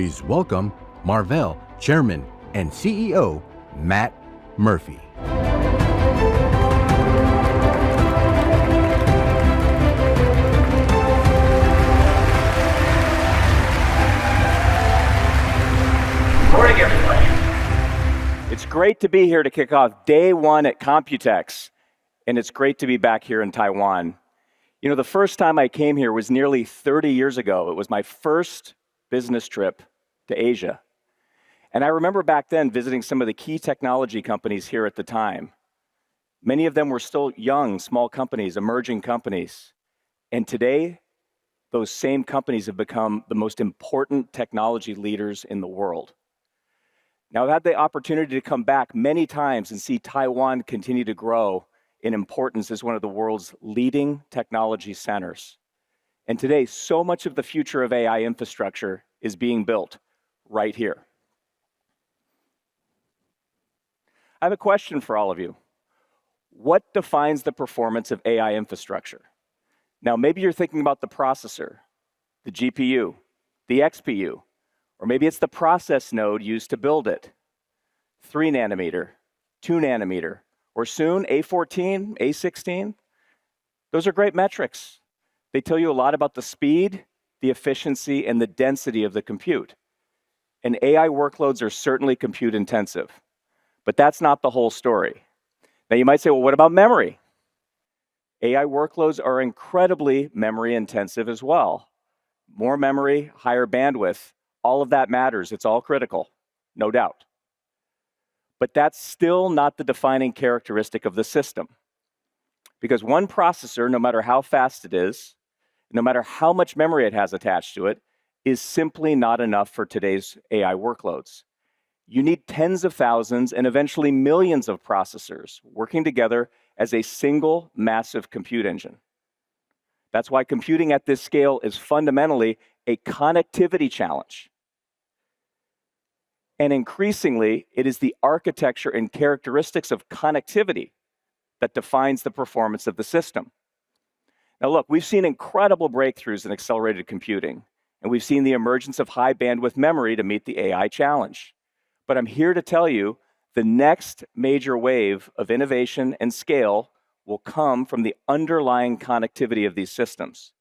please welcome Marvell Chairman and CEO, Matt Murphy. Morning, everybody. It's great to be here to kick off day one at Computex, and it's great to be back here in Taiwan. You know, the first time I came here was nearly 30 years ago. It was my first business trip to Asia. And I remember back then visiting some of the key technology companies here at the time. Many of them were still young, small companies, emerging companies. And today, those same companies have become the most important technology leaders in the world. Now, I've had the opportunity to come back many times and see Taiwan continue to grow in importance as one of the world's leading technology centers. And today, so much of the future of AI infrastructure is being built right here. I have a question for all of you. What defines the performance of AI infrastructure? Now, maybe you're thinking about the processor, the GPU, the XPU, or maybe it's the process node used to build it. 3 nanometer, 2 nanometer, or soon A14, A16. Those are great metrics. They tell you a lot about the speed, the efficiency, and the density of the compute. And AI workloads are certainly compute intensive. But that's not the whole story. Now you might say, well, what about memory? AI workloads are incredibly memory intensive as well. More memory, higher bandwidth, all of that matters. It's all critical, no doubt. But that's still not the defining characteristic of the system. Because one processor, no matter how fast it is, no matter how much memory it has attached to it, is simply not enough for today's AI workloads. You need tens of thousands and eventually millions of processors working together as a single massive compute engine. That's why computing at this scale is fundamentally a connectivity challenge. And increasingly, it is the architecture and characteristics of connectivity that defines the performance of the system. Now look, we've seen incredible breakthroughs in accelerated computing, and we've seen the emergence of high bandwidth memory to meet the AI challenge. But I'm here to tell you, the next major wave of innovation and scale will come from the underlying connectivity of these systems.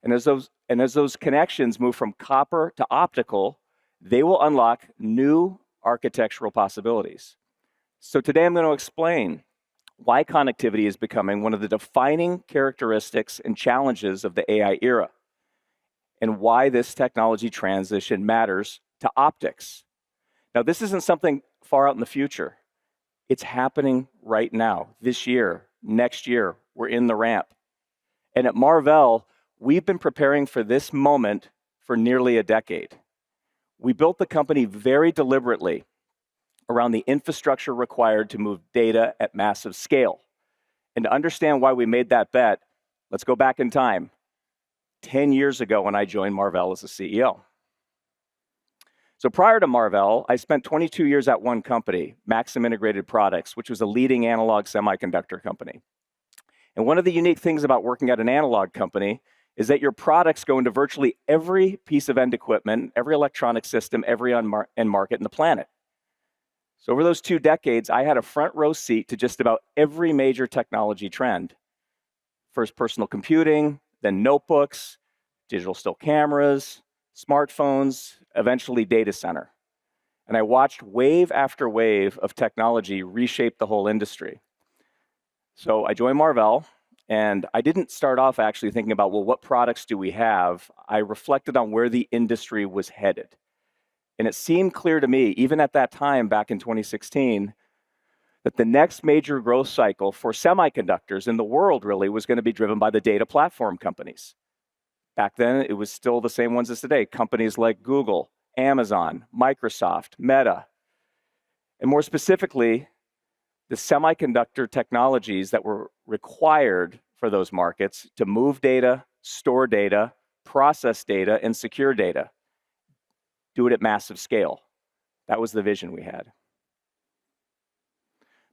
And as those connections move from copper to optical, they will unlock new architectural possibilities. So today I'm going to explain why connectivity is becoming one of the defining characteristics and challenges of the AI era, and why this technology transition matters to optics. Now, this isn't something far out in the future. It's happening right now, this year, next year. We're in the ramp. And at Marvell, we've been preparing for this moment for nearly a decade. We built the company very deliberately around the infrastructure required to move data at massive scale. And to understand why we made that bet, let's go back in time, 10 years ago when I joined Marvell as a CEO. So prior to Marvell, I spent 22 years at one company, Maxim Integrated Products, which was a leading analog semiconductor company. And one of the unique things about working at an analog company is that your products go into virtually every piece of end equipment, every electronic system, every end market in the planet. So over those 2 decades, I had a front row seat to just about every major technology trend. First personal computing, then notebooks, digital still cameras, smartphones, eventually data center. And I watched wave after wave of technology reshape the whole industry. So I joined Marvell, and I didn't start off actually thinking about, well, what products do we have? I reflected on where the industry was headed. And it seemed clear to me, even at that time back in 2016, that the next major growth cycle for semiconductors in the world really was going to be driven by the data platform companies. Back then, it was still the same ones as today, companies like Google, Amazon, Microsoft, Meta. And more specifically, the semiconductor technologies that were required for those markets to move data, store data, process data, and secure data. Do it at massive scale. That was the vision we had.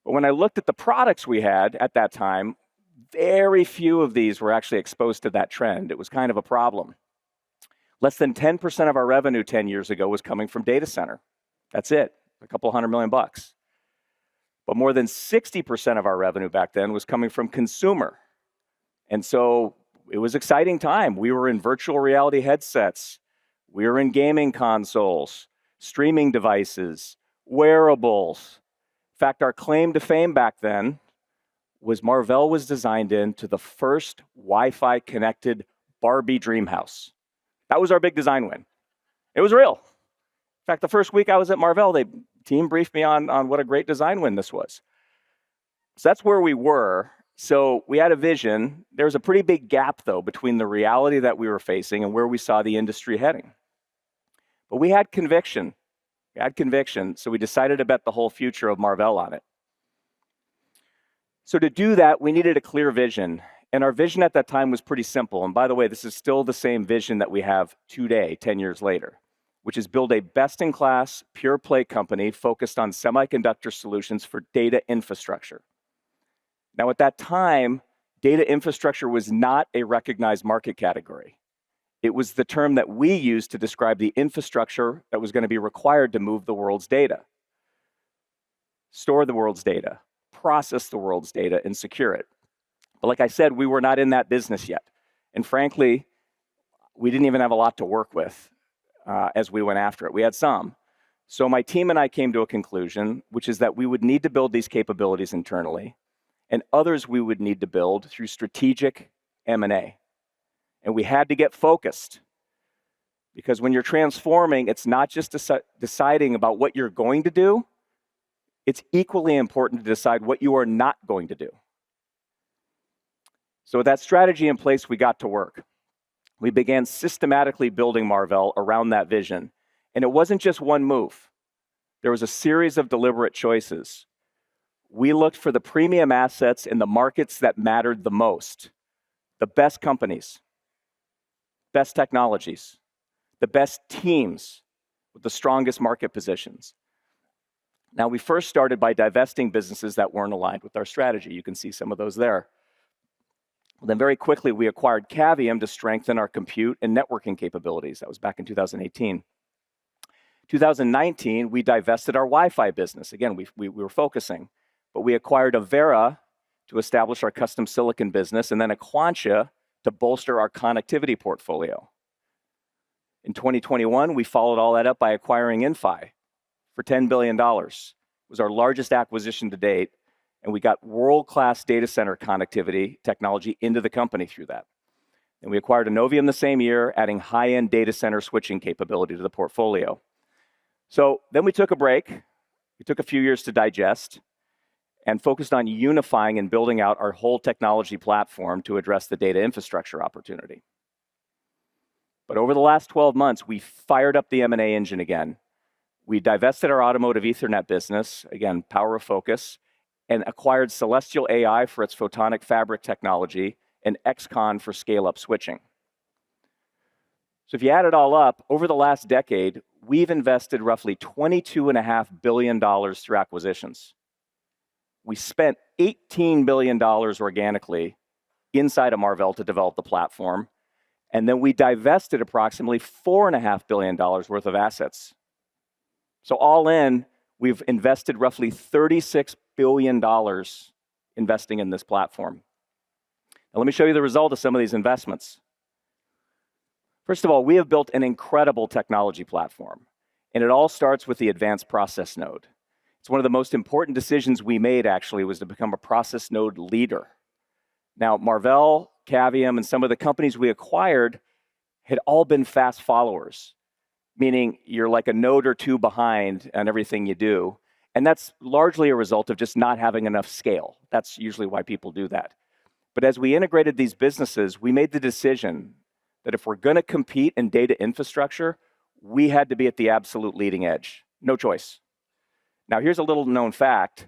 But when I looked at the products we had at that time, very few of these were actually exposed to that trend. It was kind of a problem. Less than 10% of our revenue 10 years ago was coming from data center. That's it, a couple $100 million. But more than 60% of our revenue back then was coming from consumer. And so it was an exciting time. We were in virtual reality headsets. We were in gaming consoles, streaming devices, wearables. In fact, our claim to fame back then was Marvell was designed into the first Wi-Fi connected Barbie dream house. That was our big design win. It was real. In fact, the first week I was at Marvell, the team briefed me on what a great design win this was. So that's where we were. So we had a vision. There was a pretty big gap, though, between the reality that we were facing and where we saw the industry heading. But we had conviction. So we decided to bet the whole future of Marvell on it. So to do that, we needed a clear vision. And our vision at that time was pretty simple. And by the way, this is still the same vision that we have today, 10 years later, which is build a best-in-class, pure-play company focused on semiconductor solutions for data infrastructure. Now, at that time, data infrastructure was not a recognized market category. It was the term that we used to describe the infrastructure that was going to be required to move the world's data, store the world's data, process the world's data, and secure it. But like I said, we were not in that business yet. And frankly, we didn't even have a lot to work with as we went after it. We had some. So my team and I came to a conclusion, which is that we would need to build these capabilities internally, and others we would need to build through strategic M&A. And we had to get focused, because when you're transforming, it's not just deciding about what you're going to do, it's equally important to decide what you are not going to do. So with that strategy in place, we got to work. We began systematically building Marvell around that vision. And it wasn't just one move. There was a series of deliberate choices. We looked for the premium assets in the markets that mattered the most, the best companies, best technologies, the best teams with the strongest market positions. Now, we first started by divesting businesses that weren't aligned with our strategy. You can see some of those there. Then very quickly, we acquired Cavium to strengthen our compute and networking capabilities. That was back in 2018. 2019, we divested our Wi-Fi business. Again, we were focusing. But we acquired Avera to establish our custom silicon business, and then Aquantia to bolster our connectivity portfolio. In 2021, we followed all that up by acquiring Inphi for $10 billion. It was our largest acquisition to date, and we got world-class data center connectivity technology into the company through that. And we acquired Innovium the same year, adding high-end data center switching capability to the portfolio. So then we took a break. We took a few years to digest and focused on unifying and building out our whole technology platform to address the data infrastructure opportunity. But over the last 12 months, we fired up the M&A engine again. We divested our automotive Ethernet business, again, power of focus, and acquired Celestial AI for its photonic fabric technology and XConn for scale-up switching. So if you add it all up, over the last decade, we've invested roughly $22.5 billion through acquisitions. We spent $18 billion organically inside of Marvell to develop the platform, and then we divested approximately $4.5 billion worth of assets. So all in, we've invested roughly $36 billion investing in this platform. Now let me show you the result of some of these investments. First of all, we have built an incredible technology platform, and it all starts with the advanced process node. It's one of the most important decisions we made, actually, was to become a process node leader. Now, Marvell, Cavium, and some of the companies we acquired had all been fast followers, meaning you're like a node or two behind on everything you do. And that's largely a result of just not having enough scale. That's usually why people do that. But as we integrated these businesses, we made the decision that if we're going to compete in data infrastructure, we had to be at the absolute leading edge. No choice. Now, here's a little known fact.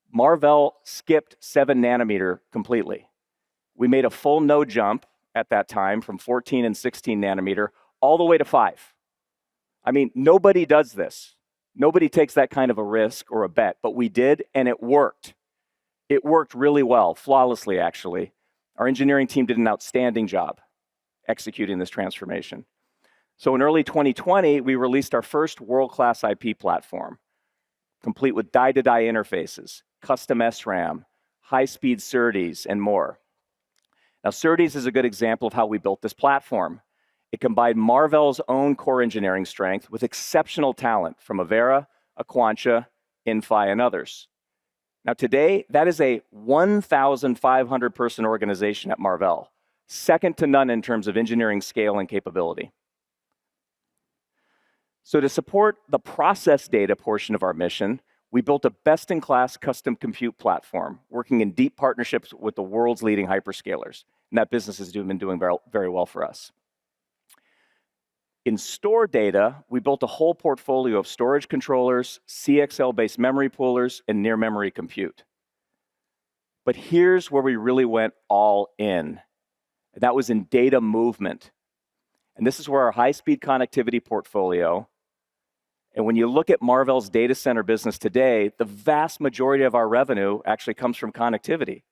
Marvell skipped 7 nanometer completely. We made a full node jump at that time from 14 and 16 nanometer all the way to 5. I mean, nobody does this. Nobody takes that kind of a risk or a bet, but we did, and it worked. It worked really well, flawlessly, actually. Our engineering team did an outstanding job executing this transformation. So in early 2020, we released our first world-class IP platform, complete with die-to-die interfaces, custom SRAM, high-speed SerDes, and more. Now, SerDes is a good example of how we built this platform. It combined Marvell's own core engineering strength with exceptional talent from Avera, Aquantia, Inphi, and others. Now, today, that is a 1,500-person organization at Marvell, second to none in terms of engineering scale and capability. So to support the process data portion of our mission, we built a best-in-class custom compute platform, working in deep partnerships with the world's leading hyperscalers. And that business has been doing very, very well for us. In store data, we built a whole portfolio of storage controllers, CXL-based memory poolers, and near-memory compute. But here's where we really went all in. And that was in data movement. And this is where our high-speed connectivity portfolio, and when you look at Marvell's data center business today, the vast majority of our revenue actually comes from connectivity.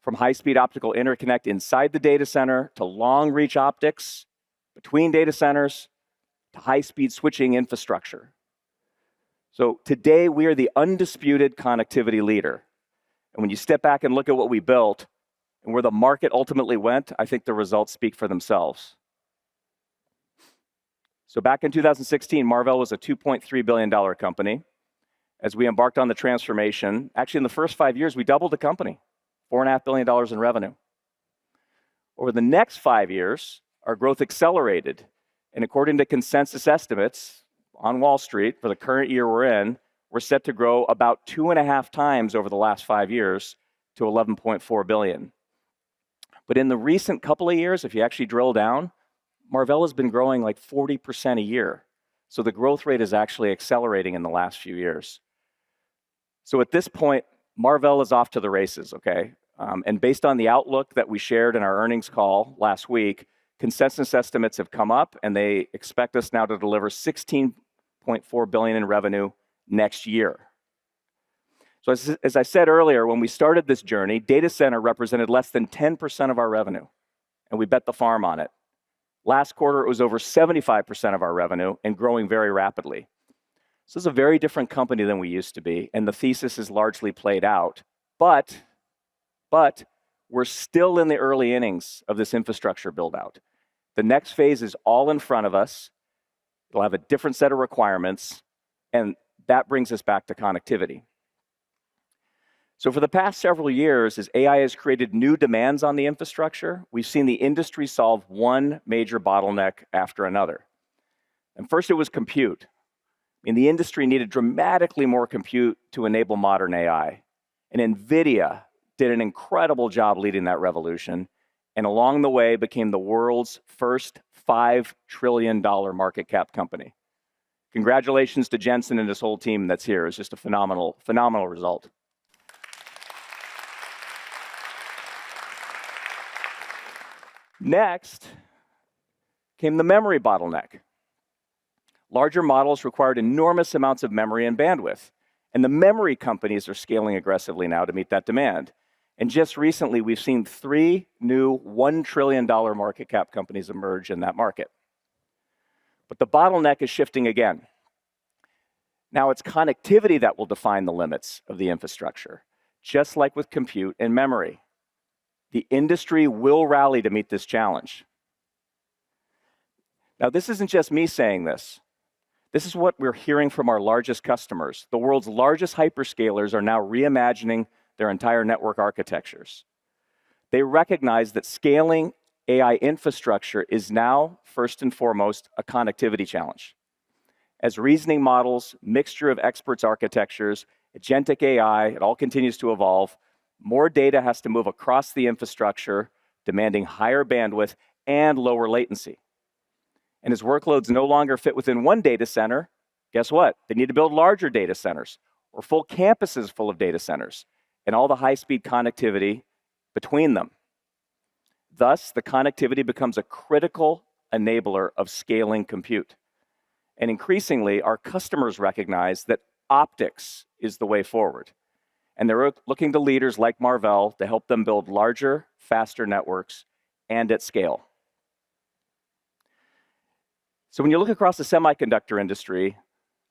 From high-speed optical interconnect inside the data center to long-reach optics between data centers to high-speed switching infrastructure. So today, we are the undisputed connectivity leader. And when you step back and look at what we built and where the market ultimately went, I think the results speak for themselves. So back in 2016, Marvell was a $2.3 billion company. As we embarked on the transformation, actually in the first 5 years, we doubled the company, $4.5 billion in revenue. Over the next 5 years, our growth accelerated. And according to consensus estimates on Wall Street for the current year we're in, we're set to grow about 2.5 times over the last 5 years to $11.4 billion. But in the recent couple of years, if you actually drill down, Marvell has been growing like 40% a year. So the growth rate is actually accelerating in the last few years. So at this point, Marvell is off to the races, okay? And based on the outlook that we shared in our earnings call last week, consensus estimates have come up and they expect us now to deliver $16.4 billion in revenue next year. So as I said earlier, when we started this journey, data center represented less than 10% of our revenue, and we bet the farm on it. Last quarter, it was over 75% of our revenue and growing very rapidly. So this is a very different company than we used to be, and the thesis is largely played out. But we're still in the early innings of this infrastructure build-out. The next phase is all in front of us. It'll have a different set of requirements, and that brings us back to connectivity. So for the past several years, as AI has created new demands on the infrastructure, we've seen the industry solve one major bottleneck after another. And first, it was compute. The industry needed dramatically more compute to enable modern AI. And NVIDIA did an incredible job leading that revolution, and along the way became the world's first $5 trillion market cap company. Congratulations to Jensen and his whole team that's here. It's just a phenomenal result. Next came the memory bottleneck. Larger models required enormous amounts of memory and bandwidth, and the memory companies are scaling aggressively now to meet that demand. And just recently, we've seen 3 new $1 trillion market cap companies emerge in that market. But the bottleneck is shifting again. Now it's connectivity that will define the limits of the infrastructure, just like with compute and memory. The industry will rally to meet this challenge. Now, this isn't just me saying this. This is what we're hearing from our largest customers. The world's largest hyperscalers are now reimagining their entire network architectures. They recognize that scaling AI infrastructure is now, first and foremost, a connectivity challenge. As reasoning models, mixture of experts architectures, agentic AI, it all continues to evolve. More data has to move across the infrastructure, demanding higher bandwidth and lower latency. And as workloads no longer fit within one data center, guess what? They need to build larger data centers or full campuses full of data centers and all the high-speed connectivity between them. Thus, the connectivity becomes a critical enabler of scaling compute. And increasingly, our customers recognize that optics is the way forward. And they're looking to leaders like Marvell to help them build larger, faster networks and at scale. So when you look across the semiconductor industry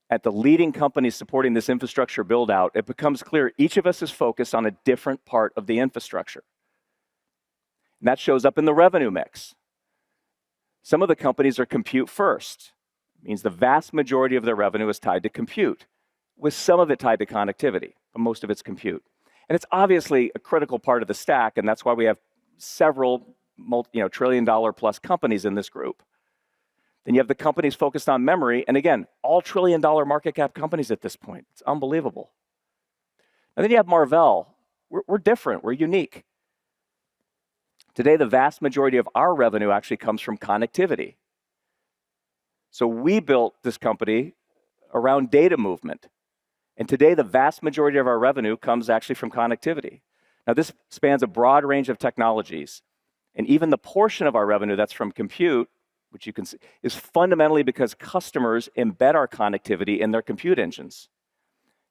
at the leading companies supporting this infrastructure build out, it becomes clear each of us is focused on a different part of the infrastructure. And that shows up in the revenue mix. Some of the companies are compute first. It means the vast majority of their revenue is tied to compute, with some of it tied to connectivity, but most of it's compute. And it's obviously a critical part of the stack, and that's why we have several trillion-dollar plus companies in this group. Then you have the companies focused on memory, and again, all trillion-dollar market cap companies at this point. It's unbelievable. And then you have Marvell. We're different, we're unique. Today, the vast majority of our revenue actually comes from connectivity. So we built this company around data movement. And today, the vast majority of our revenue comes actually from connectivity. Now, this spans a broad range of technologies. And even the portion of our revenue that's from compute, which you can see, is fundamentally because customers embed our connectivity in their compute engines.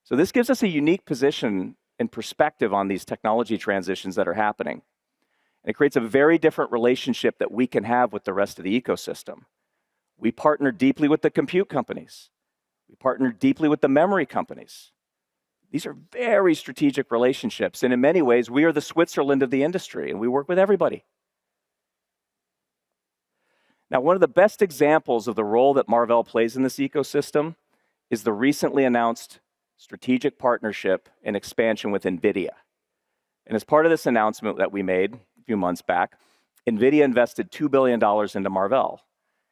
So this gives us a unique position and perspective on these technology transitions that are happening. And it creates a very different relationship that we can have with the rest of the ecosystem. We partner deeply with the compute companies. We partner deeply with the memory companies. These are very strategic relationships. And in many ways, we are the Switzerland of the industry, and we work with everybody. Now, one of the best examples of the role that Marvell plays in this ecosystem is the recently announced strategic partnership and expansion with NVIDIA. And as part of this announcement that we made a few months back, NVIDIA invested $2 billion into Marvell.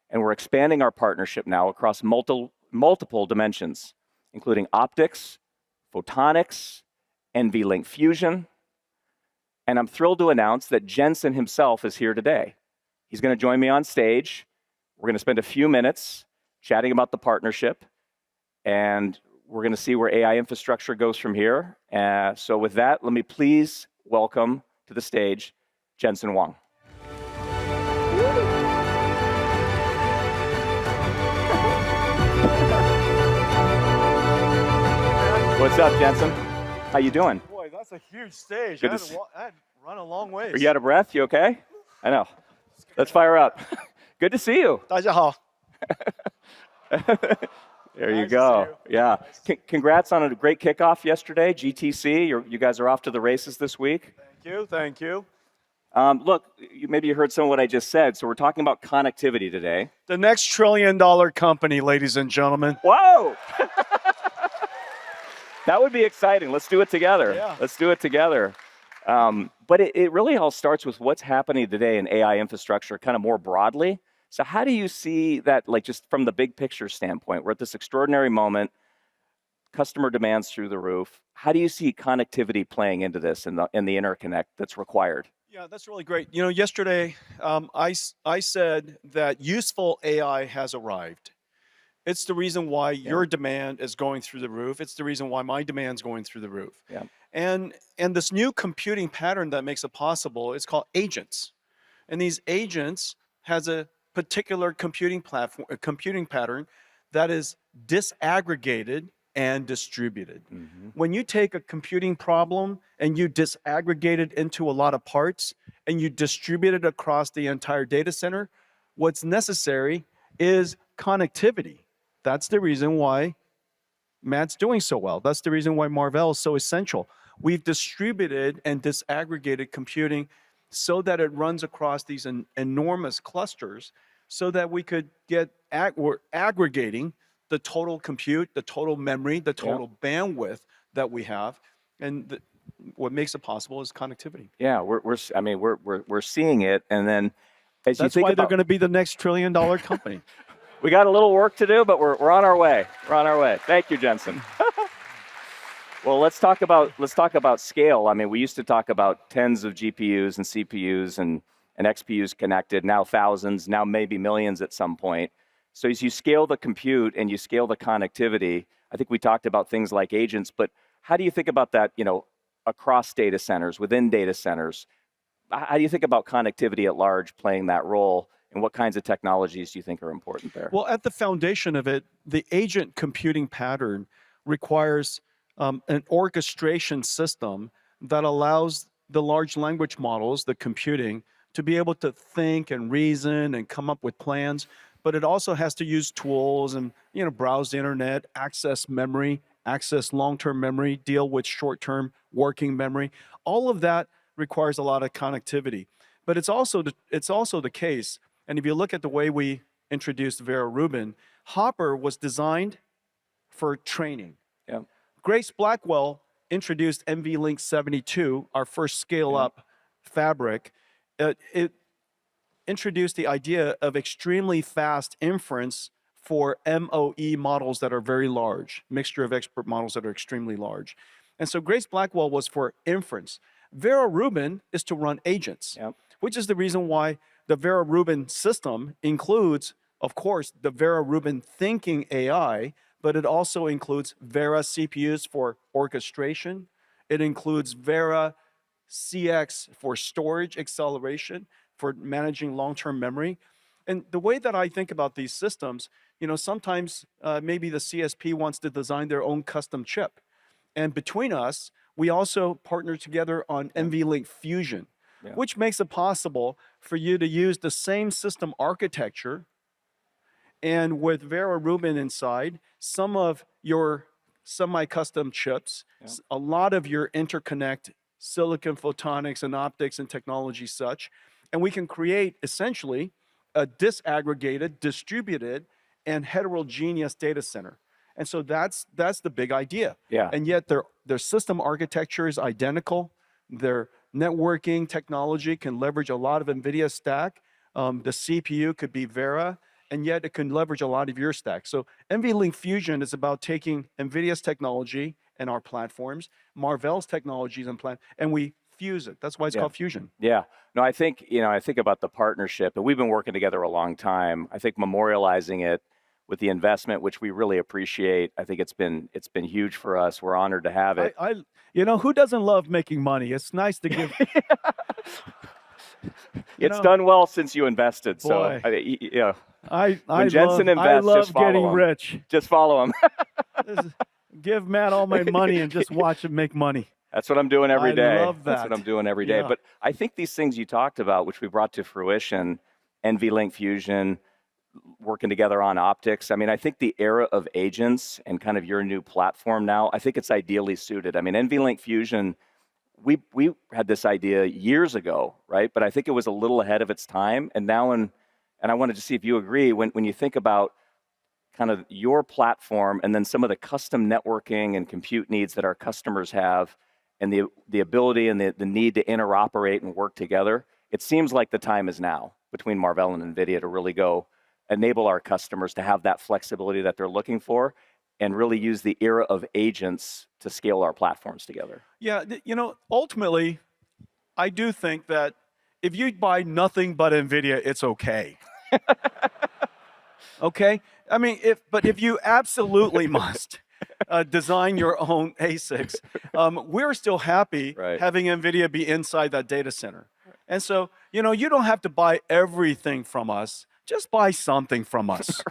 And we're expanding our partnership now across multiple dimensions, including optics, photonics, NVLink Fusion. And I'm thrilled to announce that Jensen himself is here today. He's going to join me on stage. We're going to spend a few minutes chatting about the partnership, and we're going to see where AI infrastructure goes from here. So with that, let me please welcome to the stage Jensen Huang. What's up, Jensen? How you doing? Boy, that's a huge stage. Good I to had run a long way. Are you out of breath? You okay? I know. Let's fire up. Good to see you. 大家好. There you Nice to go. see you. Yeah. Congrats on a great kickoff yesterday, GTC. You guys are off to the races this week. Thank you. Thank you. Look, maybe you heard some of what I just said. So we're talking about connectivity today. The next trillion-dollar company, ladies and gentlemen. Whoa! That would be exciting. Let's do it together. Yeah. Let's do it together. But it really all starts with what's happening today in AI infrastructure kind of more broadly. So how do you see that, like just from the big picture standpoint? We're at this extraordinary moment, customer demands through the roof. How do you see connectivity playing into this and the interconnect that's required? Yeah, that's really great. You know, yesterday I said that useful AI has arrived. It's the reason why your demand is going through the roof. It's the reason why my demand's going through the roof. Yeah. And this new computing pattern that makes it possible is called agents. And these agents has a particular computing platform, a computing pattern that is disaggregated and distributed. Mm-hmm. When you take a computing problem and you disaggregate it into a lot of parts and you distribute it across the entire data center, what's necessary is connectivity. That's the reason why Matt's doing so well. That's the reason why Marvell is so essential. We've distributed and disaggregated computing so that it runs across these enormous clusters so that we could get, we're aggregating the total compute, the total memory, the total bandwidth that we have. And what makes it possible is connectivity. Yeah, we're seeing it. And then as That's you think why about, they're going to be the next trillion-dollar company. We got a little work to do, but we're on our way. We're on our way. Thank you, Jensen. Well, let's talk about scale. I mean, we used to talk about tens of GPUs and CPUs and XPUs connected, now thousands, now maybe millions at some point. So as you scale the compute and you scale the connectivity, I think we talked about things like agents, but how do you think about that, across data centers, within data centers? How do you think about connectivity at large playing that role? And what kinds of technologies do you think are important there? Well, at the foundation of it, the agent computing pattern requires an orchestration system that allows the large language models, the computing, to be able to think and reason and come up with plans. but it also has to use tools and browse the internet, access memory, access long-term memory, deal with short-term working memory. All of that requires a lot of connectivity. But it's also the case, and if you look at the way we introduced Vera Rubin, Hopper was designed for training. Yeah. Grace Blackwell introduced NVLink 72, our first scale-up fabric. It introduced the idea of extremely fast inference for MOE models that are very large, mixture of expert models that are extremely large. And so Grace Blackwell was for inference. Vera Rubin is to run agents, which is the reason why the Vera Rubin system includes, of course, the Vera Rubin thinking AI, but it also includes Vera CPUs for orchestration. It includes Vera CX for storage acceleration, for managing long-term memory. And the way that I think about these systems, sometimes maybe the CSP wants to design their own custom chip. And between us, we also partner together on NVLink Fusion, which makes it possible for you to use the same system architecture, and with Vera Rubin inside, some of your semi-custom chips, a lot of your interconnect, silicon photonics and optics and technology such, and we can create essentially a disaggregated, distributed, and heterogeneous data center. And so that's the big idea. Yeah. And yet their system architecture is identical. Their networking technology can leverage a lot of NVIDIA stack. The CPU could be Vera, and yet it can leverage a lot of your stack. So NVLink Fusion is about taking NVIDIA's technology and our platforms, Marvell's technologies and we fuse it. That's why it's called Fusion. Yeah. No, I think about the partnership, and we've been working together a long time. I think memorializing it with the investment, which we really appreciate. I think it's been huge for us. We're honored to have it. Who doesn't love making money? It's nice to give. It's done well since you invested. Boy. So, when Jensen invests, love just follow getting him. rich. Just follow him. Give Matt all my money and just watch him make money. That's what I'm doing every day. I love that. That's what I'm doing every day. Yeah. But I think these things you talked about, which we brought to fruition, NVLink Fusion, working together on optics. I mean, I think the era of agents and kind of your new platform now, I think it's ideally suited. I mean, NVLink Fusion, we had this idea years ago, right? But I think it was a little ahead of its time. And now, and I wanted to see if you agree, when you think about kind of your platform and then some of the custom networking and compute needs that our customers have, and the ability and the need to interoperate and work together, it seems like the time is now between Marvell and NVIDIA to really go enable our customers to have that flexibility that they're looking for and really use the era of agents to scale our platforms together. Yeah, ultimately, I do think that if you buy nothing but NVIDIA, it's okay. Okay? I mean, if you absolutely must design your own ASICs, we're still happy having NVIDIA be inside that data center. And so, you don't have to buy everything from us. Just buy something from us.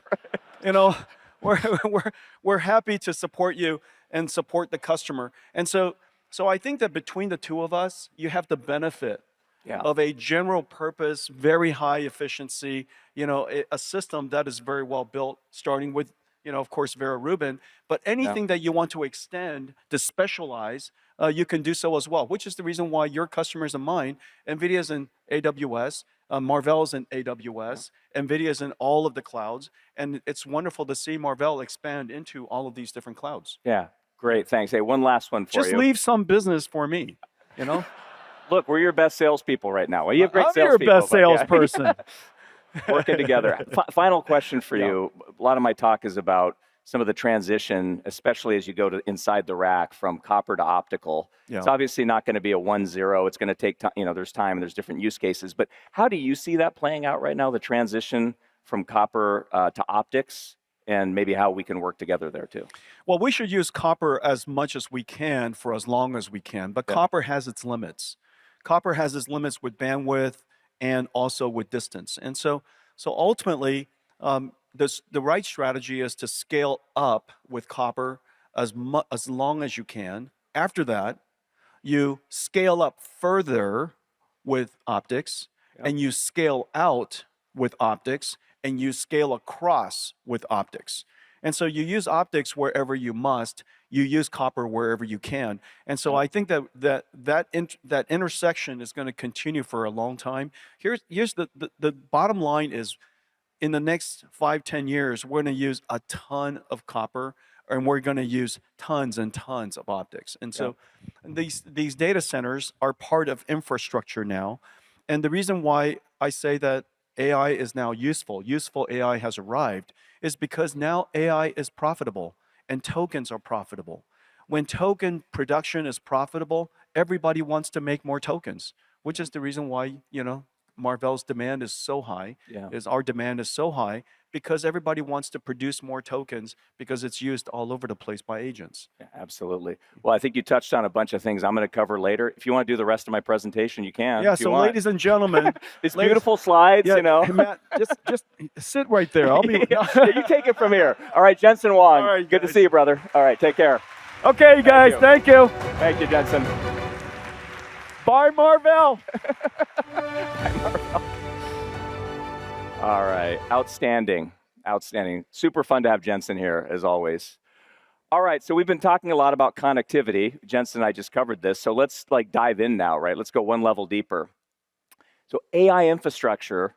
We're happy to support you and support the customer. And so I think that between the two of us, you have the benefit of a general purpose, very high efficiency, a system that is very well built, starting with, of course, Vera Rubin. But anything that you want to extend, to specialize, you can do so as well, which is the reason why your customers and mine, NVIDIA's in AWS, Marvell's in AWS, NVIDIA's in all of the clouds, and it's wonderful to see Marvell expand into all of these different clouds. Yeah, great, thanks. Hey, one last one for you. Just leave some business for me, Look, we're your best salespeople right now. Well, you have great I'm salespeople. your best salesperson. Working together. Final question for you. A lot of my talk is about some of the transition, especially as you go to inside the rack from copper to optical. It's obviously not going to be a 1-0. It's going to take time. There's time and there's different use cases. But how do you see that playing out right now, the transition from copper to optics, and maybe how we can work together there too? Well, we should use copper as much as we can for as long as we can, but copper has its limits. Copper has its limits with bandwidth and also with distance. And so ultimately, the right strategy is to scale up with copper as long as you can. After that, you scale up further with optics, and you scale out with optics, and you scale across with optics. And so you use optics wherever you must. You use copper wherever you can. And so I think that intersection is going to continue for a long time. Here's the bottom line is, in the next 5-10 years, we're going to use a ton of copper, and we're going to use tons and tons of optics. And so these data centers are part of infrastructure now. And the reason why I say that AI is now useful AI has arrived, is because now AI is profitable and tokens are profitable. When token production is profitable, everybody wants to make more tokens, which is the reason why, Marvell's demand is so high, our demand is so high, because everybody wants to produce more tokens because it's used all over the place by agents. Yeah, absolutely. Well, I think you touched on a bunch of things I'm going to cover later. If you want to do the rest of my presentation, you can. Yeah, so ladies and gentlemen. These beautiful slides, Hey, Matt, just sit right there. I'll be. Yeah, you take it from here. All right, Jensen Huang. All right, good to guys. see you, brother. All right, take care. Okay, guys, thank you. Thank you, Jensen. Bye, Marvell. All right, outstanding. Super fun to have Jensen here, as always. All right, so we've been talking a lot about connectivity. Jensen and I just covered this, so let's dive in now, right? Let's go one level deeper. So AI infrastructure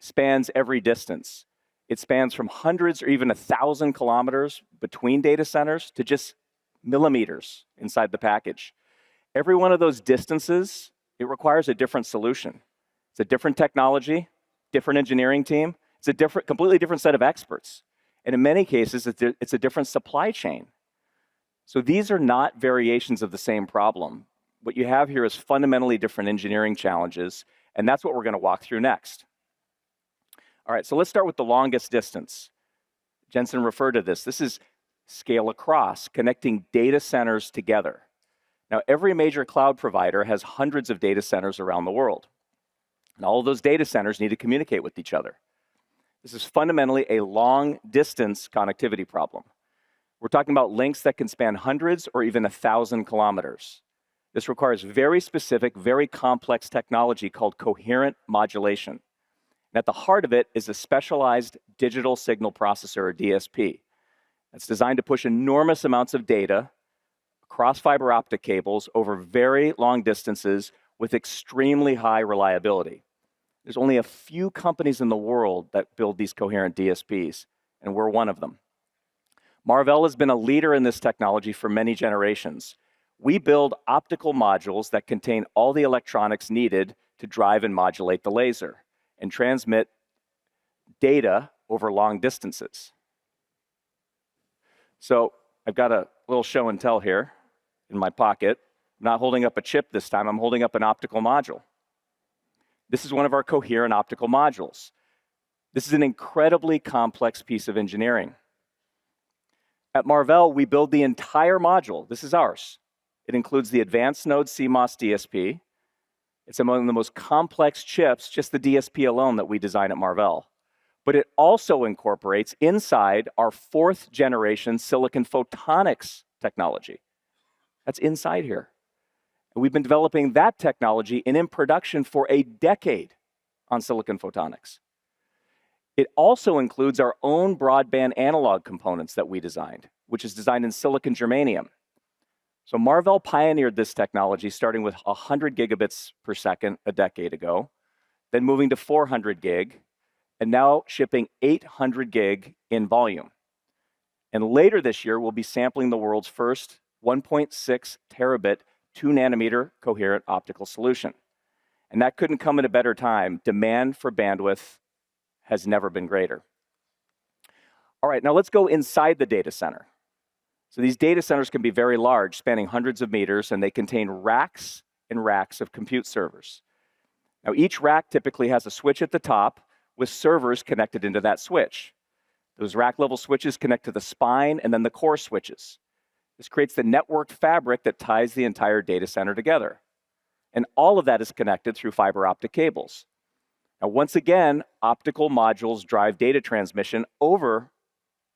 spans every distance. It spans from hundreds or even 1,000 kilometers between data centers to just millimeters inside the package. Every one of those distances, it requires a different solution. It's a different technology, different engineering team. It's a completely different set of experts. And in many cases, it's a different supply chain. So these are not variations of the same problem. What you have here is fundamentally different engineering challenges, and that's what we're going to walk through next. All right, so let's start with the longest distance. Jensen referred to this. This is scale across, connecting data centers together. Now, every major cloud provider has hundreds of data centers around the world. And all of those data centers need to communicate with each other. This is fundamentally a long-distance connectivity problem. We're talking about links that can span hundreds or even 1,000 kilometers. This requires very specific, very complex technology called coherent modulation. And at the heart of it is a specialized digital signal processor, or DSP. It's designed to push enormous amounts of data across fiber optic cables over very long distances with extremely high reliability. There's only a few companies in the world that build these coherent DSPs, and we're one of them. Marvell has been a leader in this technology for many generations. We build optical modules that contain all the electronics needed to drive and modulate the laser and transmit data over long distances. So I've got a little show and tell here in my pocket. I'm not holding up a chip this time, I'm holding up an optical module. This is one of our coherent optical modules. This is an incredibly complex piece of engineering. At Marvell, we build the entire module. This is ours. It includes the advanced node CMOS DSP. It's among the most complex chips, just the DSP alone, that we design at Marvell. But it also incorporates inside our 4th generation silicon photonics technology. That's inside here. And we've been developing that technology and in production for a decade on silicon photonics. It also includes our own broadband analog components that we designed, which is designed in silicon germanium. So Marvell pioneered this technology starting with 100 gigabits per second a decade ago, then moving to 400 gig, and now shipping 800 gig in volume. And later this year, we'll be sampling the world's first 1.6 terabit 2 nanometer coherent optical solution. And that couldn't come at a better time. Demand for bandwidth has never been greater. All right, now let's go inside the data center. So these data centers can be very large, spanning hundreds of meters, and they contain racks and racks of compute servers. Now each rack typically has a switch at the top with servers connected into that switch. Those rack level switches connect to the spine and then the core switches. This creates the networked fabric that ties the entire data center together. And all of that is connected through fiber optic cables. Now, once again, optical modules drive data transmission over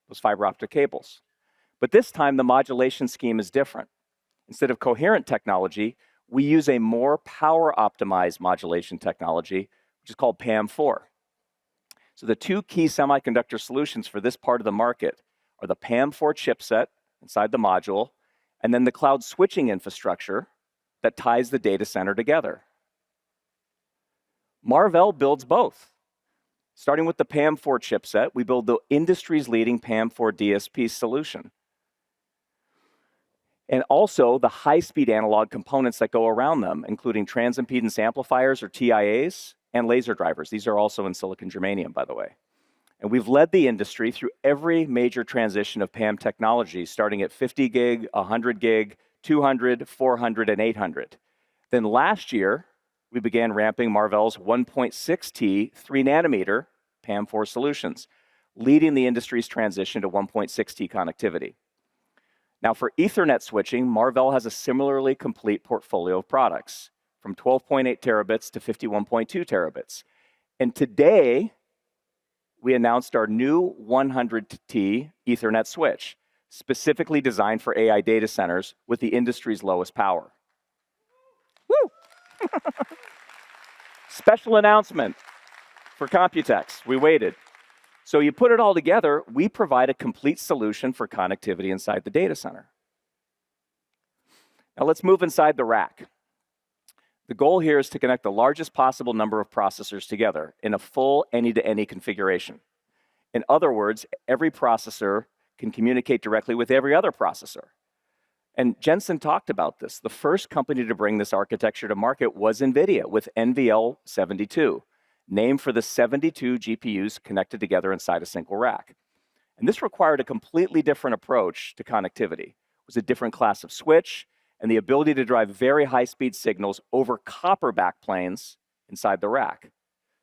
those fiber optic cables. But this time, the modulation scheme is different. Instead of coherent technology, we use a more power-optimized modulation technology, which is called PAM4. So the two key semiconductor solutions for this part of the market are the PAM4 chipset inside the module, and then the cloud switching infrastructure that ties the data center together. Marvell builds both. Starting with the PAM4 chipset, we build the industry's leading PAM4 DSP solution. And also the high-speed analog components that go around them, including transimpedance amplifiers or TIAs and laser drivers. These are also in silicon germanium, by the way. And we've led the industry through every major transition of PAM technology, starting at 50 gig, 100 gig, 200, 400, and 800. Then last year, we began ramping Marvell's 1.6T 3 nanometer PAM4 solutions, leading the industry's transition to 1.6T connectivity. Now for Ethernet switching, Marvell has a similarly complete portfolio of products, from 12.8 terabits to 51.2 terabits. And today, we announced our new 100T Ethernet switch, specifically designed for AI data centers with the industry's lowest power. Woo! Special announcement for Computex. We waited. So you put it all together, we provide a complete solution for connectivity inside the data center. Now let's move inside the rack. The goal here is to connect the largest possible number of processors together in a full any-to-any configuration. In other words, every processor can communicate directly with every other processor. And Jensen talked about this. The first company to bring this architecture to market was NVIDIA with NVL72, named for the 72 GPUs connected together inside a single rack. And this required a completely different approach to connectivity. It was a different class of switch and the ability to drive very high-speed signals over copper backplanes inside the rack.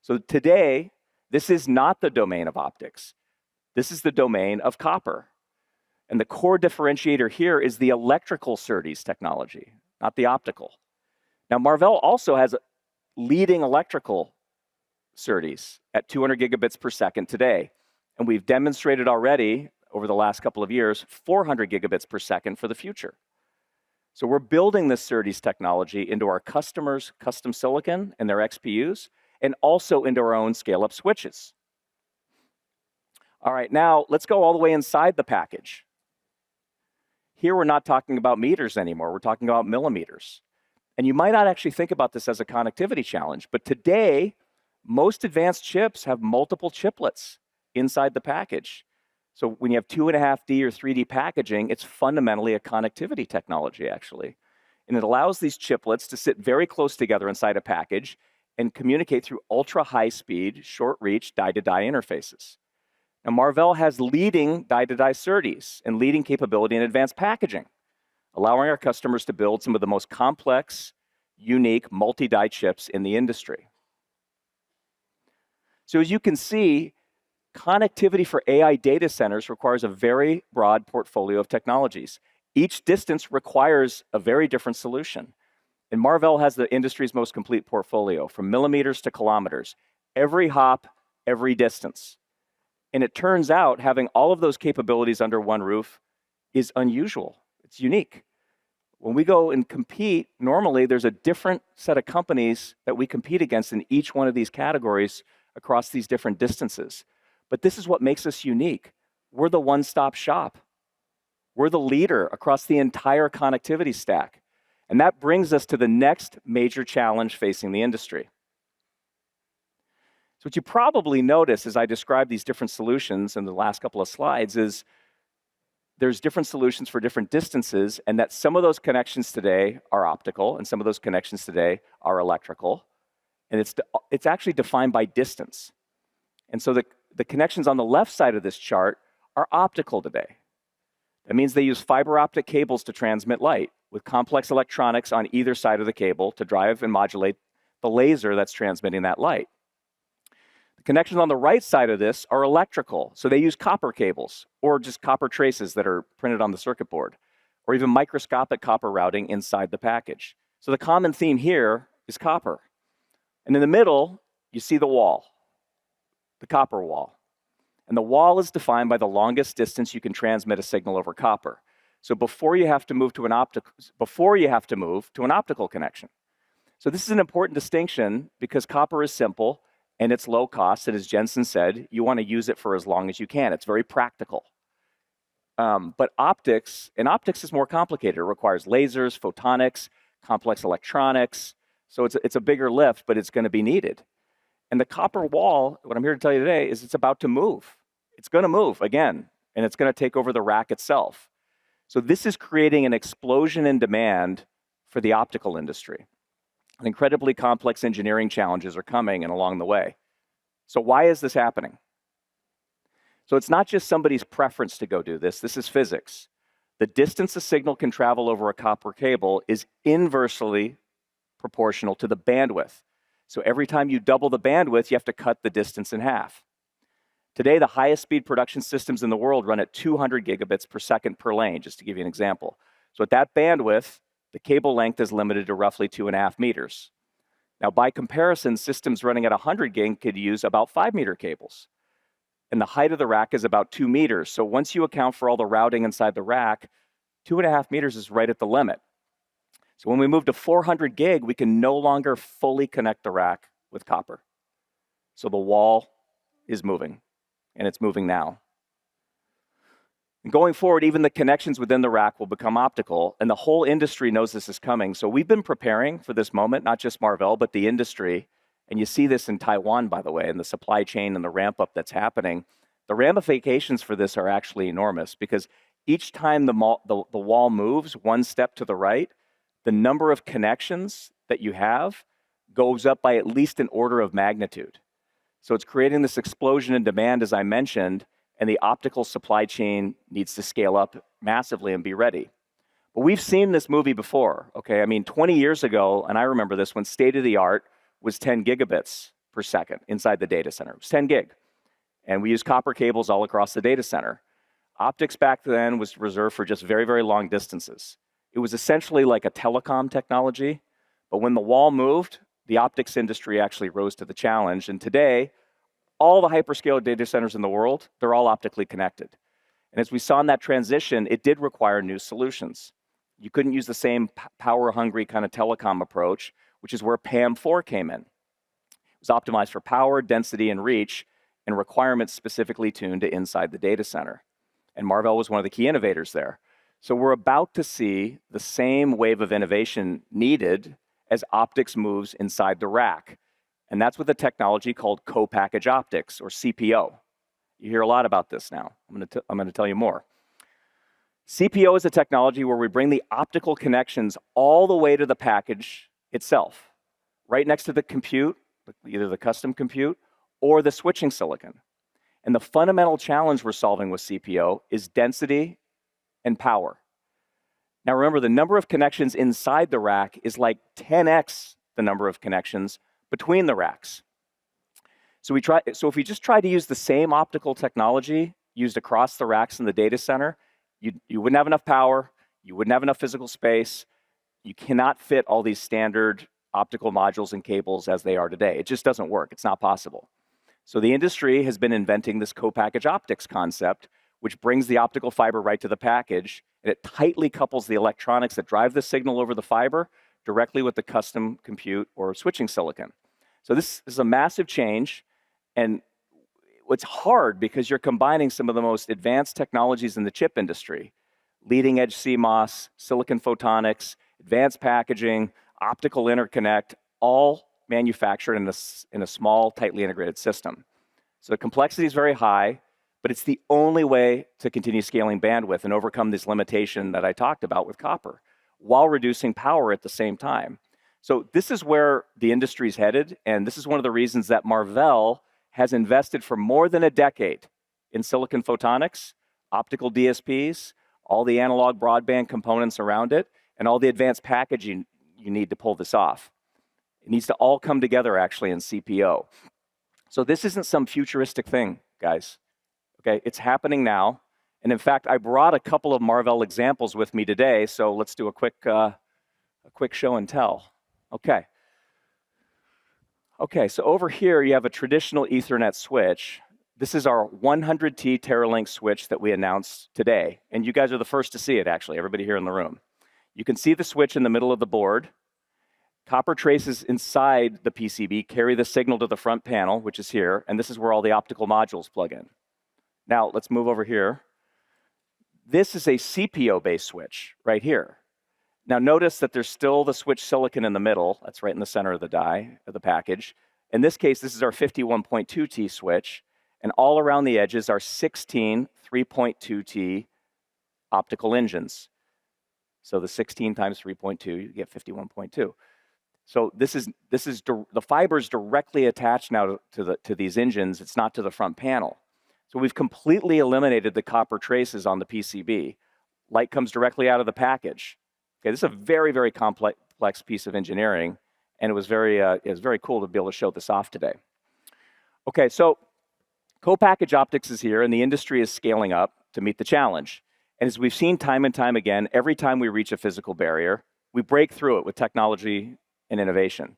So today, this is not the domain of optics. This is the domain of copper. And the core differentiator here is the electrical SerDes technology, not the optical. Now, Marvell also has leading electrical SerDes at 200 gigabits per second today. And we've demonstrated already over the last couple of years, 400 gigabits per second for the future. So we're building this SerDes technology into our customers' custom silicon and their XPUs, and also into our own scale-up switches. All right, now let's go all the way inside the package. Here we're not talking about meters anymore, we're talking about millimeters. And you might not actually think about this as a connectivity challenge, but today, most advanced chips have multiple chiplets inside the package. So when you have 2.5D or 3D packaging, it's fundamentally a connectivity technology, actually. And it allows these chiplets to sit very close together inside a package and communicate through ultra-high speed, short-reach die-to-die interfaces. Now, Marvell has leading die-to-die SerDes and leading capability in advanced packaging, allowing our customers to build some of the most complex, unique multi-die chips in the industry. So as you can see, connectivity for AI data centers requires a very broad portfolio of technologies. Each distance requires a very different solution. And Marvell has the industry's most complete portfolio, from millimeters to kilometers, every hop, every distance. And it turns out having all of those capabilities under one roof is unusual. It's unique. When we go and compete, normally there's a different set of companies that we compete against in each one of these categories across these different distances. But this is what makes us unique. We're the one-stop shop. We're the leader across the entire connectivity stack. And that brings us to the next major challenge facing the industry. So what you probably notice as I describe these different solutions in the last couple of slides is there's different solutions for different distances, and that some of those connections today are optical, and some of those connections today are electrical. And it's actually defined by distance. And so the connections on the left side of this chart are optical today. That means they use fiber optic cables to transmit light with complex electronics on either side of the cable to drive and modulate the laser that's transmitting that light. The connections on the right side of this are electrical. So they use copper cables or just copper traces that are printed on the circuit board, or even microscopic copper routing inside the package. So the common theme here is copper. And in the middle, you see the wall, the copper wall. And the wall is defined by the longest distance you can transmit a signal over copper. So before you have to move to an optical connection. So this is an important distinction because copper is simple and it's low cost. And as Jensen said, you want to use it for as long as you can. It's very practical. But optics is more complicated. It requires lasers, photonics, complex electronics. So it's a bigger lift, but it's going to be needed. And the copper wall, what I'm here to tell you today, is it's about to move. It's going to move again, and it's going to take over the rack itself. So this is creating an explosion in demand for the optical industry. And incredibly complex engineering challenges are coming and along the way. So why is this happening? So it's not just somebody's preference to go do this. This is physics. The distance a signal can travel over a copper cable is inversely proportional to the bandwidth. So every time you double the bandwidth, you have to cut the distance in half. Today, the highest speed production systems in the world run at 200 gigabits per second per lane, just to give you an example. So at that bandwidth, the cable length is limited to roughly 2.5 meters. Now, by comparison, systems running at 100 gig could use about 5-meter cables. And the height of the rack is about 2 meters. So once you account for all the routing inside the rack, 2.5 meters is right at the limit. So when we move to 400 gig, we can no longer fully connect the rack with copper. So the wall is moving, and it's moving now. And going forward, even the connections within the rack will become optical, and the whole industry knows this is coming. So we've been preparing for this moment, not just Marvell, but the industry. And you see this in Taiwan, by the way, in the supply chain and the ramp up that's happening. The ramifications for this are actually enormous, because each time the wall moves one step to the right, the number of connections that you have goes up by at least an order of magnitude. So it's creating this explosion in demand, as I mentioned, and the optical supply chain needs to scale up massively and be ready. But we've seen this movie before, okay? I mean, 20 years ago, and I remember this, when state-of-the-art was 10 gigabits per second inside the data center. It was 10 gig. And we used copper cables all across the data center. Optics back then was reserved for just very, very long distances. It was essentially like a telecom technology, but when the wall moved, the optics industry actually rose to the challenge. And today, all the hyperscale data centers in the world, they're all optically connected. And as we saw in that transition, it did require new solutions. You couldn't use the same power-hungry kind of telecom approach, which is where PAM4 came in. It was optimized for power, density, and reach, and requirements specifically tuned to inside the data center. And Marvell was one of the key innovators there. So we're about to see the same wave of innovation needed as optics moves inside the rack. And that's with a technology called co-packaged optics, or CPO. You hear a lot about this now. I'm going to tell you more. CPO is a technology where we bring the optical connections all the way to the package itself, right next to the compute, either the custom compute or the switching silicon. And the fundamental challenge we're solving with CPO is density and power. Now remember, the number of connections inside the rack is like 10x the number of connections between the racks. So if we just try to use the same optical technology used across the racks in the data center, you wouldn't have enough power, you wouldn't have enough physical space, you cannot fit all these standard optical modules and cables as they are today. It just doesn't work, it's not possible. So the industry has been inventing this co-packaged optics concept, which brings the optical fiber right to the package, and it tightly couples the electronics that drive the signal over the fiber directly with the custom compute or switching silicon. So this is a massive change, and it's hard because you're combining some of the most advanced technologies in the chip industry, leading edge CMOS, silicon photonics, advanced packaging, optical interconnect, all manufactured in a small, tightly integrated system. So the complexity is very high, but it's the only way to continue scaling bandwidth and overcome this limitation that I talked about with copper, while reducing power at the same time. So this is where the industry is headed, and this is one of the reasons that Marvell has invested for more than a decade in silicon photonics, optical DSPs, all the analog broadband components around it, and all the advanced packaging you need to pull this off. It needs to all come together actually in CPO. So this isn't some futuristic thing, guys. Okay, it's happening now. And in fact, I brought a couple of Marvell examples with me today, so let's do a quick show and tell. Okay, so over here you have a traditional Ethernet switch. This is our 100T Teralink switch that we announced today. And you guys are the first to see it, actually, everybody here in the room. You can see the switch in the middle of the board. Copper traces inside the PCB carry the signal to the front panel, which is here, and this is where all the optical modules plug in. Now, let's move over here. This is a CPO-based switch right here. Now, notice that there's still the switch silicon in the middle. That's right in the center of the die, of the package. In this case, this is our 51.2T switch, and all around the edges are 16 3.2T optical engines. So the 16 times 3.2, you get 51.2. So this is the fiber is directly attached now to these engines. It's not to the front panel. So we've completely eliminated the copper traces on the PCB. Light comes directly out of the package. Okay, this is a very, very complex piece of engineering, and it was very cool to be able to show this off today. Okay, so co-package optics is here, and the industry is scaling up to meet the challenge. And as we've seen time and time again, every time we reach a physical barrier, we break through it with technology and innovation.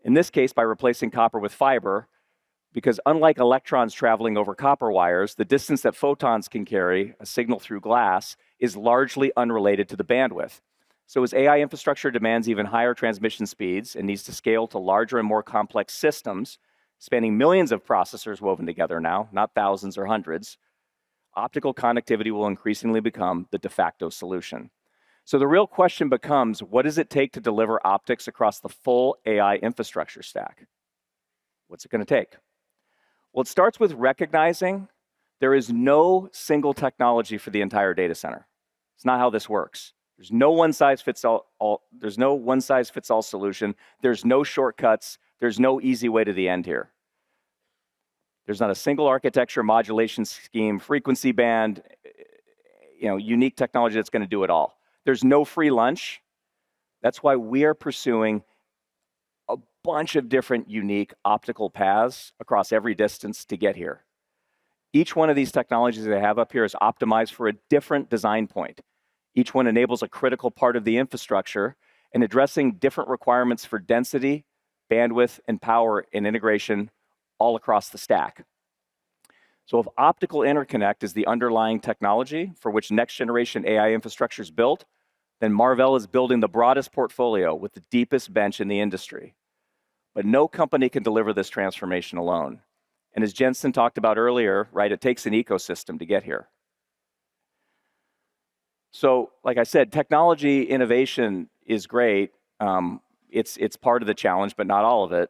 In this case, by replacing copper with fiber, because unlike electrons traveling over copper wires, the distance that photons can carry a signal through glass is largely unrelated to the bandwidth. So as AI infrastructure demands even higher transmission speeds and needs to scale to larger and more complex systems, spanning millions of processors woven together now, not thousands or hundreds, optical connectivity will increasingly become the de facto solution. So the real question becomes, what does it take to deliver optics across the full AI infrastructure stack? What's it going to take? Well, it starts with recognizing there is no single technology for the entire data center. It's not how this works. There's no one-size-fits-all. There's no one-size-fits-all solution. There's no shortcuts. There's no easy way to the end here. There's not a single architecture, modulation scheme, frequency band, unique technology that's going to do it all. There's no free lunch. That's why we are pursuing a bunch of different unique optical paths across every distance to get here. Each one of these technologies that I have up here is optimized for a different design point. Each one enables a critical part of the infrastructure and addressing different requirements for density, bandwidth, and power and integration all across the stack. So if optical interconnect is the underlying technology for which next generation AI infrastructure is built, then Marvell is building the broadest portfolio with the deepest bench in the industry. But no company can deliver this transformation alone. And as Jensen talked about earlier, right, it takes an ecosystem to get here. So, like I said, technology innovation is great. It's part of the challenge, but not all of it.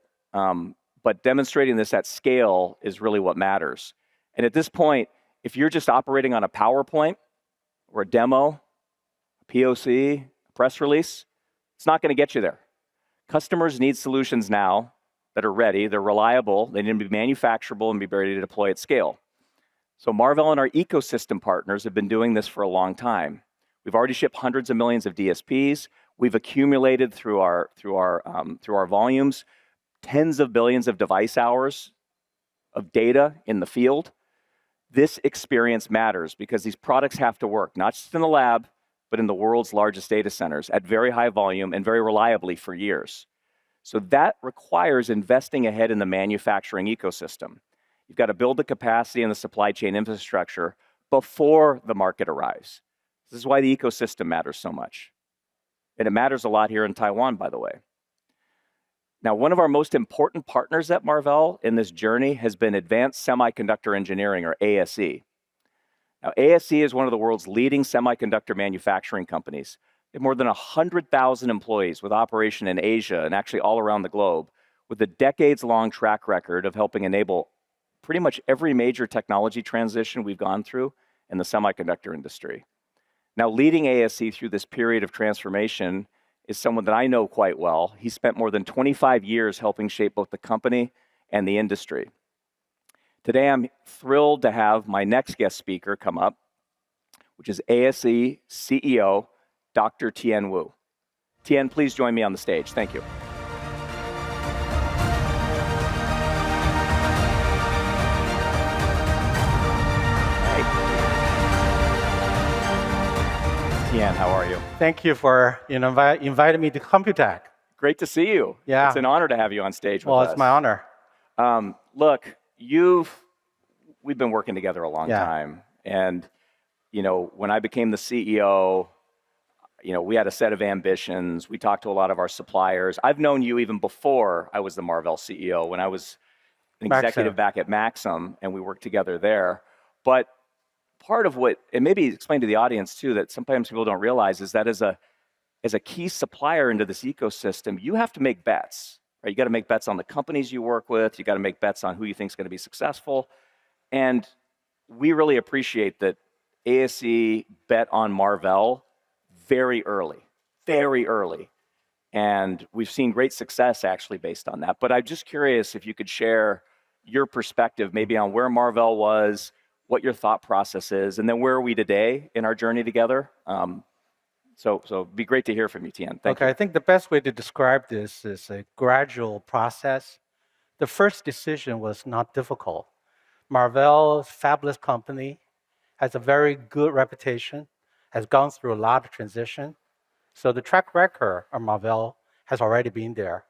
But demonstrating this at scale is really what matters. And at this point, if you're just operating on a PowerPoint or a demo, a POC, a press release, it's not going to get you there. Customers need solutions now that are ready, they're reliable, they need to be manufacturable and be ready to deploy at scale. So Marvell and our ecosystem partners have been doing this for a long time. We've already shipped hundreds of millions of DSPs. We've accumulated through our volumes tens of billions of device hours of data in the field. This experience matters because these products have to work, not just in the lab, but in the world's largest data centers at very high volume and very reliably for years. So that requires investing ahead in the manufacturing ecosystem. You've got to build the capacity and the supply chain infrastructure before the market arrives. This is why the ecosystem matters so much. And it matters a lot here in Taiwan, by the way. Now, one of our most important partners at Marvell in this journey has been Advanced Semiconductor Engineering, or ASE. Now, ASE is one of the world's leading semiconductor manufacturing companies. They have more than 100,000 employees with operation in Asia and actually all around the globe, with a decades-long track record of helping enable pretty much every major technology transition we've gone through in the semiconductor industry. Now, leading ASE through this period of transformation is someone that I know quite well. He spent more than 25 years helping shape both the company and the industry. Today, I'm thrilled to have my next guest speaker come up, which is ASE CEO, Dr. Tien Wu. Tien, please join me on the stage. Thank you. Tien, how are you? Thank you for inviting me to Computech. Great to see you. Yeah. It's an honor to have you on stage with us. Well, it's my honor. Look, we've been working together a long time. And, when I became the CEO, we had a set of ambitions. We talked to a lot of our suppliers. I've known you even before I was the Marvell CEO, when I was an executive back at Maxim, and we worked together there. But part of what, and maybe explain to the audience too, that sometimes people don't realize is that as a key supplier into this ecosystem, you have to make bets, right? You got to make bets on the companies you work with. You got to make bets on who you think is going to be successful. And we really appreciate that ASE bet on Marvell very early. And we've seen great success actually based on that. But I'm just curious if you could share your perspective maybe on where Marvell was, what your thought process is, and then where are we today in our journey together? So it'd be great to hear from you, Tien. Thank you. I think the best way to describe this is a gradual process. The first decision was not difficult. Marvell, fabless company, has a very good reputation, has gone through a lot of transition. So the track record of Marvell has already been there.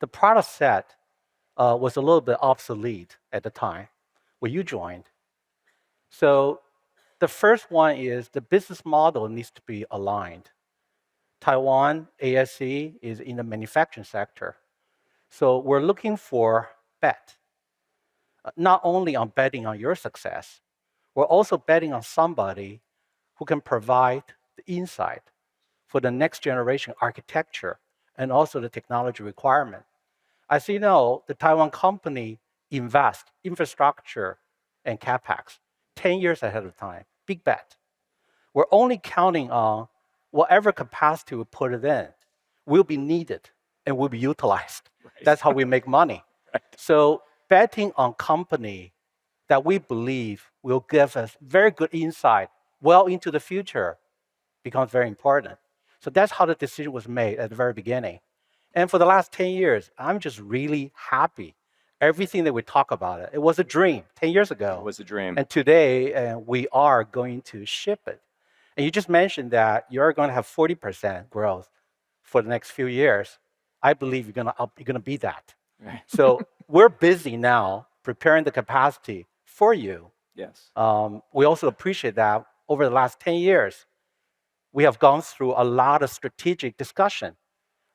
The product set was a little bit obsolete at the time when you joined. So the first one is the business model needs to be aligned. Taiwan, ASE, is in the manufacturing sector. So we're looking for bet, not only on betting on your success, we're also betting on somebody who can provide the insight for the next generation architecture and also the technology requirement. As you know, the Taiwan company invest infrastructure and capex 10 years ahead of time, big bet. We're only counting on whatever capacity we put it in will be needed and will be utilized. Right. That's how we make money. Right. So betting on company that we believe will give us very good insight well into the future becomes very important. So that's how the decision was made at the very beginning. And for the last 10 years, I'm just really happy. Everything that we talk about, it was a dream 10 years ago. It was a dream. And today, we are going to ship it. And you just mentioned that you're going to have 40% growth for the next few years. I believe you're going to beat that. Right. So we're busy now preparing the capacity for you. Yes. We also appreciate that over the last 10 years, we have gone through a lot of strategic discussion,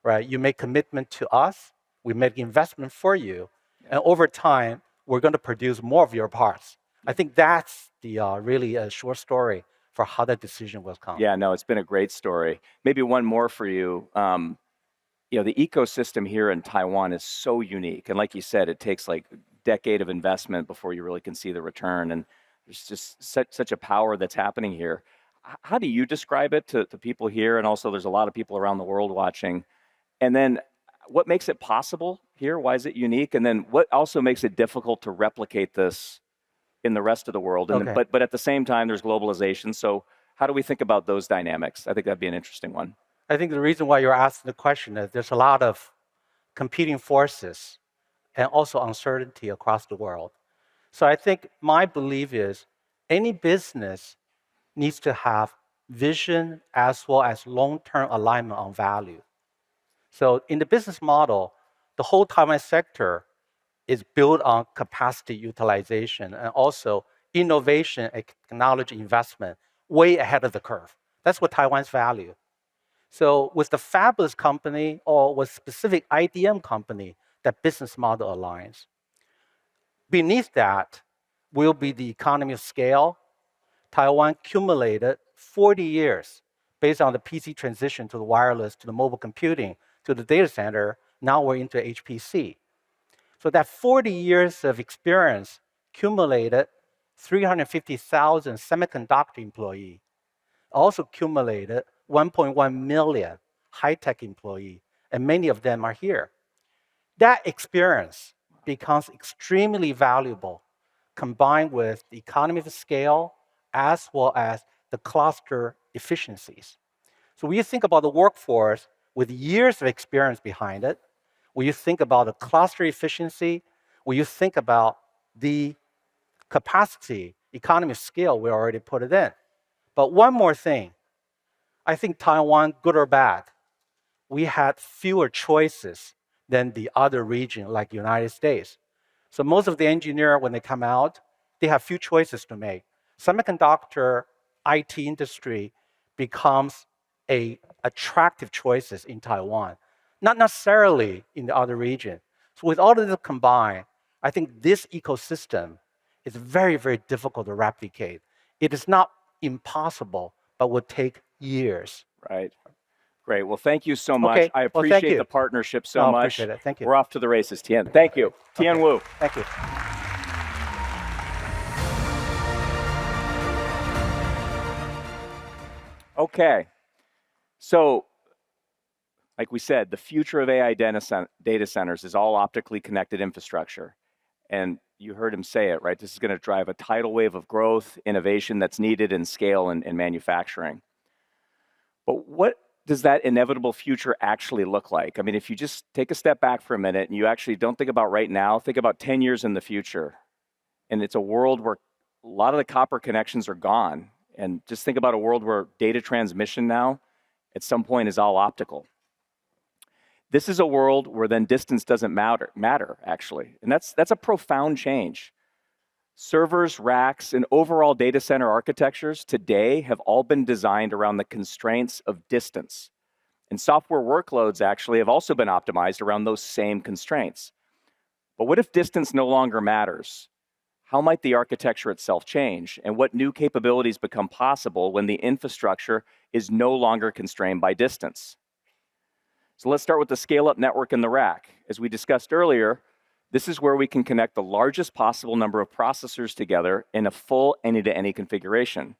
right? You make commitment to us, we make investment for you, and over time, we're going to produce more of your parts. I think that's the really a short story for how that decision was come. Yeah, no, it's been a great story. Maybe one more for you. The ecosystem here in Taiwan is so unique. And like you said, it takes like a decade of investment before you really can see the return. And there's just such a power that's happening here. How do you describe it to people here? And also there's a lot of people around the world watching. And then what makes it possible here? Why is it unique? And then what also makes it difficult to replicate this in the rest of the world? And then, but at the same time, there's globalization. So how do we think about those dynamics? I think that'd be an interesting one. I think the reason why you're asking the question is there's a lot of competing forces and also uncertainty across the world. So I think my belief is any business needs to have vision as well as long-term alignment on value. So in the business model, the whole Taiwan sector is built on capacity utilization and also innovation and technology investment way ahead of the curve. That's what Taiwan's value. So with the fabless company or with specific IDM company, that business model aligns. Beneath that will be the economy of scale. Taiwan accumulated 40 years based on the PC transition to the wireless, to the mobile computing, to the data center. Now we're into HPC. So that 40 years of experience accumulated 350,000 semiconductor employees, also accumulated 1.1 million high-tech employees, and many of them are here. That experience becomes extremely valuable combined with the economy of scale as well as the cluster efficiencies. So when you think about the workforce with years of experience behind it, when you think about the cluster efficiency, when you think about the capacity, economy of scale, we already put it in. But one more thing, I think Taiwan, good or bad, we had fewer choices than the other region like United States. So most of the engineers, when they come out, they have few choices to make. Semiconductor IT industry becomes a attractive choices in Taiwan, not necessarily in the other region. So with all of this combined, I think this ecosystem is very, very difficult to replicate. It is not impossible, but will take years. Right. Great. Well, thank you so much. Okay. I Well, thank appreciate you. the partnership so much. Appreciate it. Thank you. We're off to the races, Tian. Thank you. Tian Wu. Thank you. Okay. So, like we said, the future of AI data centers is all optically connected infrastructure. And you heard him say it, right? This is going to drive a tidal wave of growth, innovation that's needed in scale and manufacturing. But what does that inevitable future actually look like? I mean, if you just take a step back for a minute and you actually don't think about right now, think about 10 years in the future. And it's a world where a lot of the copper connections are gone. And just think about a world where data transmission now at some point is all optical. This is a world where then distance doesn't matter actually. And that's a profound change. Servers, racks, and overall data center architectures today have all been designed around the constraints of distance. And software workloads actually have also been optimized around those same constraints. But what if distance no longer matters? How might the architecture itself change? And what new capabilities become possible when the infrastructure is no longer constrained by distance? So let's start with the scale-up network in the rack. As we discussed earlier, this is where we can connect the largest possible number of processors together in a full any-to-any configuration.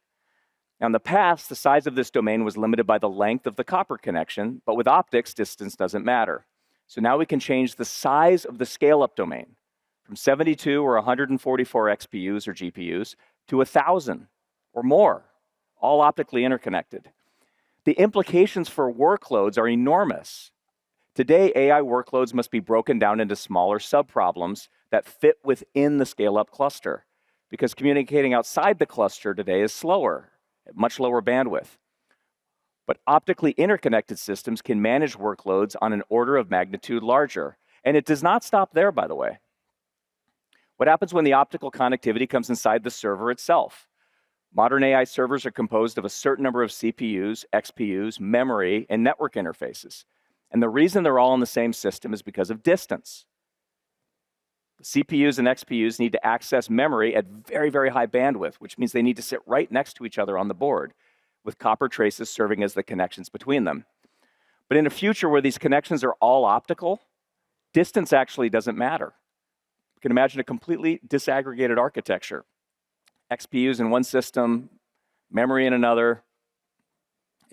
Now, in the past, the size of this domain was limited by the length of the copper connection, but with optics, distance doesn't matter. So now we can change the size of the scale-up domain from 72 or 144 XPUs or GPUs to 1,000 or more, all optically interconnected. The implications for workloads are enormous. Today, AI workloads must be broken down into smaller subproblems that fit within the scale-up cluster, because communicating outside the cluster today is slower, at much lower bandwidth. But optically interconnected systems can manage workloads on an order of magnitude larger. And it does not stop there, by the way. What happens when the optical connectivity comes inside the server itself? Modern AI servers are composed of a certain number of CPUs, XPUs, memory, and network interfaces. And the reason they're all in the same system is because of distance. The CPUs and XPUs need to access memory at very, very high bandwidth, which means they need to sit right next to each other on the board, with copper traces serving as the connections between them. But in a future where these connections are all optical, distance actually doesn't matter. You can imagine a completely disaggregated architecture. XPUs in one system, memory in another,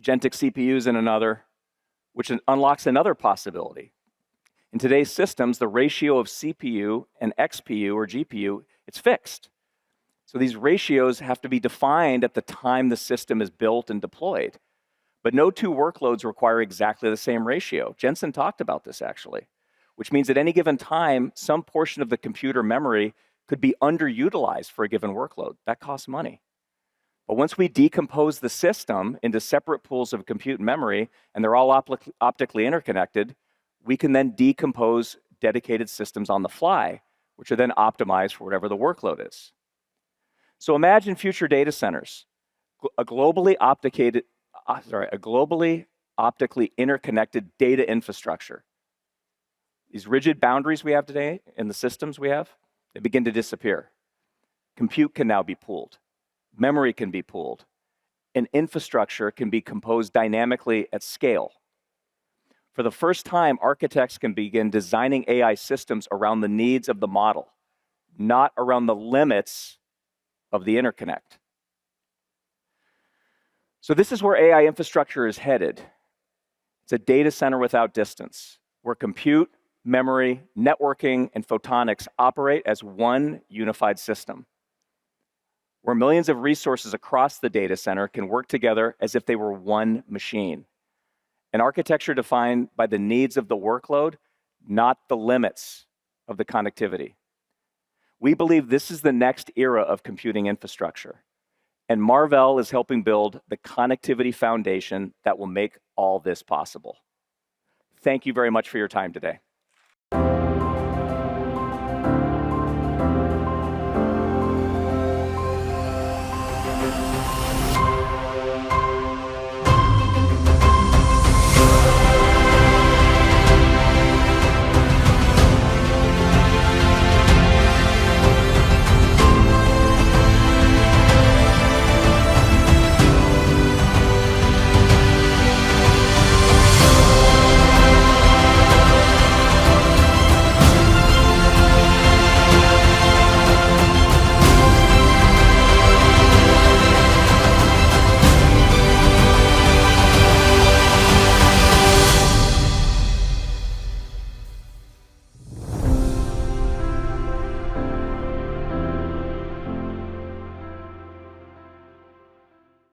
agentic CPUs in another, which unlocks another possibility. In today's systems, the ratio of CPU and XPU or GPU, it's fixed. So these ratios have to be defined at the time the system is built and deployed. But no two workloads require exactly the same ratio. Jensen talked about this actually, which means at any given time, some portion of the computer memory could be underutilized for a given workload. That costs money. But once we decompose the system into separate pools of compute memory, and they're all optically interconnected, we can then decompose dedicated systems on the fly, which are then optimized for whatever the workload is. So imagine future data centers, a globally optically interconnected data infrastructure. These rigid boundaries we have today in the systems we have, they begin to disappear. Compute can now be pooled. Memory can be pooled. And infrastructure can be composed dynamically at scale. For the first time, architects can begin designing AI systems around the needs of the model, not around the limits of the interconnect. So this is where AI infrastructure is headed. It's a data center without distance, where compute, memory, networking, and photonics operate as one unified system, where millions of resources across the data center can work together as if they were one machine. An architecture defined by the needs of the workload, not the limits of the connectivity. We believe this is the next era of computing infrastructure, and Marvell is helping build the connectivity foundation that will make all this possible. Thank you very much for your time today.